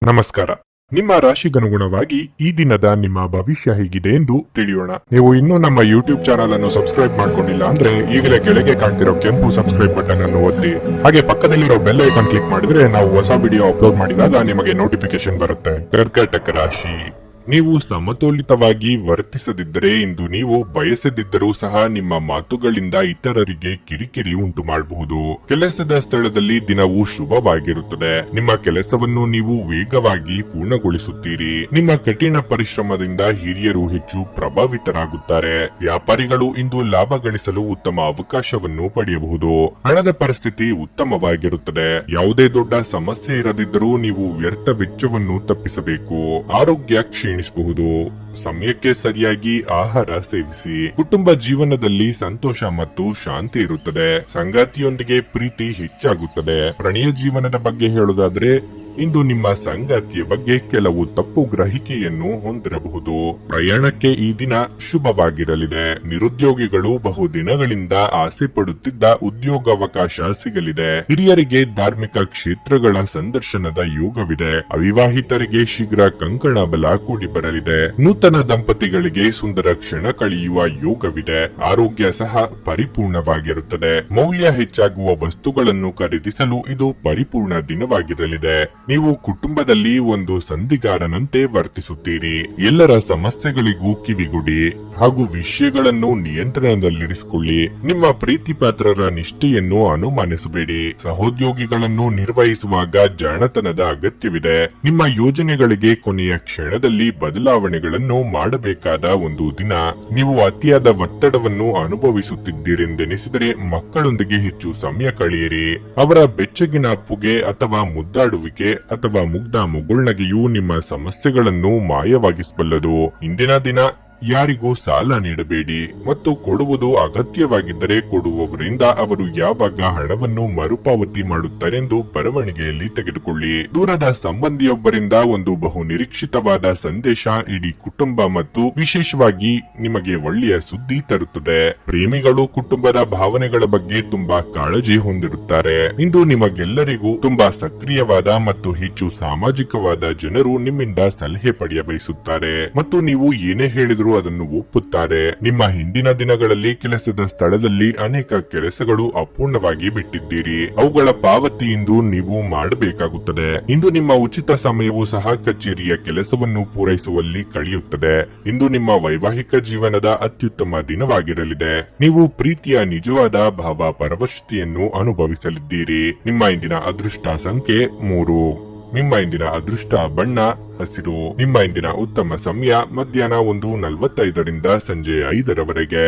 ನಮಸ್ಕಾರ. ನಿಮ್ಮ ರಾಶಿಗನುಗುಣವಾಗಿ ಈ ದಿನದ ನಿಮ್ಮ ಭವಿಷ್ಯ ಹೇಗಿದೆ ಎಂದು ತಿಳಿಯೋಣ. ನೀವು ಇನ್ನೂ ನಮ್ಮ ಯೂಟ್ಯೂಬ್ ಚಾನಲ್ ಅನ್ನು ಸಬ್ಸ್ಕ್ರೈಬ್ ಮಾಡ್ಕೊಂಡಿಲ್ಲ ಅಂದ್ರೆ ಈಗಲೇ ಕೆಳಗೆ ಕಾಣ್ತಿರೋ ಕೆಂಪು ಸಬ್ಸ್ಕ್ರೈಬ್ ಬಟನ್ ಅನ್ನು ಒತ್ತಿ, ಹಾಗೆ ಪಕ್ಕದಲ್ಲಿರೋ ಬೆಲ್ ಐಕಾನ್ ಕ್ಲಿಕ್ ಮಾಡಿದ್ರೆ ನಾವು ಹೊಸ ವಿಡಿಯೋ ಅಪ್ಲೋಡ್ ಮಾಡಿದಾಗ ನಿಮಗೆ ನೋಟಿಫಿಕೇಶನ್ ಬರುತ್ತೆ. ಕರ್ಕಾಟಕ ರಾಶಿ, ನೀವು ಸಮತೋಲಿತವಾಗಿ ವರ್ತಿಸದಿದ್ದರೆ ಇಂದು ನೀವು ಬಯಸದಿದ್ದರೂ ಸಹ ನಿಮ್ಮ ಮಾತುಗಳಿಂದ ಇತರರಿಗೆ ಕಿರಿಕಿರಿ ಉಂಟು ಮಾಡಬಹುದು. ಕೆಲಸದ ಸ್ಥಳದಲ್ಲಿ ದಿನವೂ ಶುಭವಾಗಿರುತ್ತದೆ. ನಿಮ್ಮ ಕೆಲಸವನ್ನು ನೀವು ವೇಗವಾಗಿ ಪೂರ್ಣಗೊಳಿಸುತ್ತೀರಿ. ನಿಮ್ಮ ಕಠಿಣ ಪರಿಶ್ರಮದಿಂದ ಹಿರಿಯರು ಹೆಚ್ಚು ಪ್ರಭಾವಿತರಾಗುತ್ತಾರೆ. ವ್ಯಾಪಾರಿಗಳು ಇಂದು ಲಾಭ ಗಳಿಸಲು ಉತ್ತಮ ಅವಕಾಶವನ್ನು ಪಡೆಯಬಹುದು. ಹಣದ ಪರಿಸ್ಥಿತಿ ಉತ್ತಮವಾಗಿರುತ್ತದೆ. ಯಾವುದೇ ದೊಡ್ಡ ಸಮಸ್ಯೆ ಇರದಿದ್ದರೂ ನೀವು ವ್ಯರ್ಥ ವೆಚ್ಚವನ್ನು ತಪ್ಪಿಸಬೇಕು. ಆರೋಗ್ಯ ಕ್ಷೀಣಿಸಬಹುದು. ಸಮಯಕ್ಕೆ ಸರಿಯಾಗಿ ಆಹಾರ ಸೇವಿಸಿ. ಕುಟುಂಬ ಜೀವನದಲ್ಲಿ ಸಂತೋಷ ಮತ್ತು ಶಾಂತಿ ಇರುತ್ತದೆ. ಸಂಗಾತಿಯೊಂದಿಗೆ ಪ್ರೀತಿ ಹೆಚ್ಚಾಗುತ್ತದೆ. ಪ್ರಣಯ ಜೀವನದ ಬಗ್ಗೆ ಹೇಳುವುದಾದ್ರೆ ಇಂದು ನಿಮ್ಮ ಸಂಗಾತಿಯ ಬಗ್ಗೆ ಕೆಲವು ತಪ್ಪು ಗ್ರಹಿಕೆಯನ್ನು ಹೊಂದಿರಬಹುದು. ಪ್ರಯಾಣಕ್ಕೆ ಈ ದಿನ ಶುಭವಾಗಿರಲಿದೆ. ನಿರುದ್ಯೋಗಿಗಳು ಬಹುದಿನಗಳಿಂದ ಆಸೆ ಪಡುತ್ತಿದ್ದ ಉದ್ಯೋಗಾವಕಾಶ ಸಿಗಲಿದೆ. ಹಿರಿಯರಿಗೆ ಧಾರ್ಮಿಕ ಕ್ಷೇತ್ರಗಳ ಸಂದರ್ಶನದ ಯೋಗವಿದೆ. ಅವಿವಾಹಿತರಿಗೆ ಶೀಘ್ರ ಕಂಕಣ ಬಲ ಕೂಡಿ ಬರಲಿದೆ. ನೂತನ ದಂಪತಿಗಳಿಗೆ ಸುಂದರ ಕ್ಷಣ ಕಳೆಯುವ ಯೋಗವಿದೆ. ಆರೋಗ್ಯ ಸಹ ಪರಿಪೂರ್ಣವಾಗಿರುತ್ತದೆ. ಮೌಲ್ಯ ಹೆಚ್ಚಾಗುವ ವಸ್ತುಗಳನ್ನು ಖರೀದಿಸಲು ಇದು ಪರಿಪೂರ್ಣ ದಿನವಾಗಿರಲಿದೆ. ನೀವು ಕುಟುಂಬದಲ್ಲಿ ಒಂದು ಸಂಧಿಗಾರನಂತೆ ವರ್ತಿಸುತ್ತೀರಿ. ಎಲ್ಲರ ಸಮಸ್ಯೆಗಳಿಗೂ ಕಿವಿಗೊಡಿ ಹಾಗೂ ವಿಷಯಗಳನ್ನು ನಿಯಂತ್ರಣದಲ್ಲಿರಿಸಿಕೊಳ್ಳಿ. ನಿಮ್ಮ ಪ್ರೀತಿ ಪಾತ್ರರ ನಿಷ್ಠೆಯನ್ನು ಅನುಮಾನಿಸಬೇಡಿ. ಸಹೋದ್ಯೋಗಿಗಳನ್ನು ನಿರ್ವಹಿಸುವಾಗ ಜಾಣತನದ ಅಗತ್ಯವಿದೆ. ನಿಮ್ಮ ಯೋಜನೆಗಳಿಗೆ ಕೊನೆಯ ಕ್ಷಣದಲ್ಲಿ ಬದಲಾವಣೆಗಳನ್ನು ಮಾಡಬೇಕಾದ ಒಂದು ದಿನ. ನೀವು ಅತಿಯಾದ ಒತ್ತಡವನ್ನು ಅನುಭವಿಸುತ್ತಿದ್ದೀರೆಂದೆನಿಸಿದರೆ ಮಕ್ಕಳೊಂದಿಗೆ ಹೆಚ್ಚು ಸಮಯ ಕಳೆಯಿರಿ. ಅವರ ಬೆಚ್ಚಗಿನ ಅಪ್ಪುಗೆ ಅಥವಾ ಮುದ್ದಾಡುವಿಕೆ ಅಥವಾ ಮುಗ್ಧ ಮುಗುಳ್ನಗೆಯೂ ನಿಮ್ಮ ಸಮಸ್ಯೆಗಳನ್ನು ಮಾಯವಾಗಿಸಬಲ್ಲದು. ಇಂದಿನ ದಿನ ಯಾರಿಗೂ ಸಾಲ ನೀಡಬೇಡಿ ಮತ್ತು ಕೊಡುವುದು ಅಗತ್ಯವಾಗಿದ್ದರೆ ಕೊಡುವವರಿಂದ ಅವರು ಯಾವಾಗ ಹಣವನ್ನು ಮರುಪಾವತಿ ಮಾಡುತ್ತಾರೆಂದು ಬರವಣಿಗೆಯಲ್ಲಿ ತೆಗೆದುಕೊಳ್ಳಿ. ದೂರದ ಸಂಬಂಧಿಯೊಬ್ಬರಿಂದ ಒಂದು ಬಹು ನಿರೀಕ್ಷಿತವಾದ ಸಂದೇಶ ಇಡೀ ಕುಟುಂಬ ಮತ್ತು ವಿಶೇಷವಾಗಿ ನಿಮಗೆ ಒಳ್ಳೆಯ ಸುದ್ದಿ ತರುತ್ತದೆ. ಪ್ರೇಮಿಗಳು ಕುಟುಂಬದ ಭಾವನೆಗಳ ಬಗ್ಗೆ ತುಂಬಾ ಕಾಳಜಿ ಹೊಂದಿರುತ್ತಾರೆ. ಇಂದು ನಿಮಗೆಲ್ಲರಿಗೂ ತುಂಬಾ ಸಕ್ರಿಯವಾದ ಮತ್ತು ಹೆಚ್ಚು ಸಾಮಾಜಿಕವಾದ ಜನರು ನಿಮ್ಮಿಂದ ಸಲಹೆ ಪಡೆಯ ಬಯಸುತ್ತಾರೆ ಮತ್ತು ನೀವು ಏನೇ ಹೇಳಿದ್ರು ಅದನ್ನು ಒಪ್ಪುತ್ತಾರೆ. ನಿಮ್ಮ ಹಿಂದಿನ ದಿನಗಳಲ್ಲಿ ಕೆಲಸದ ಸ್ಥಳದಲ್ಲಿ ಅನೇಕ ಕೆಲಸಗಳು ಅಪೂರ್ಣವಾಗಿ ಬಿಟ್ಟಿದ್ದೀರಿ. ಅವುಗಳ ಪಾವತಿ ಇಂದು ನೀವು ಮಾಡಬೇಕಾಗುತ್ತದೆ. ಇಂದು ನಿಮ್ಮ ಉಚಿತ ಸಮಯವು ಸಹ ಕಚೇರಿಯ ಕೆಲಸವನ್ನು ಪೂರೈಸುವಲ್ಲಿ ಕಳೆಯುತ್ತದೆ. ಇಂದು ನಿಮ್ಮ ವೈವಾಹಿಕ ಜೀವನದ ಅತ್ಯುತ್ತಮ ದಿನವಾಗಿರಲಿದೆ. ನೀವು ಪ್ರೀತಿಯ ನಿಜವಾದ ಭಾವ ಪರವಶತೆಯನ್ನು ಅನುಭವಿಸಲಿದ್ದೀರಿ. ನಿಮ್ಮ ಇಂದಿನ ಅದೃಷ್ಟ ಸಂಖ್ಯೆ 3. ನಿಮ್ಮ ಇಂದಿನ ಅದೃಷ್ಟ ಬಣ್ಣ ಹಸಿರು. ನಿಮ್ಮ ಇಂದಿನ ಉತ್ತಮ ಸಮಯ ಮಧ್ಯಾಹ್ನ 1:45 ಸಂಜೆ 5 ರವರೆಗೆ.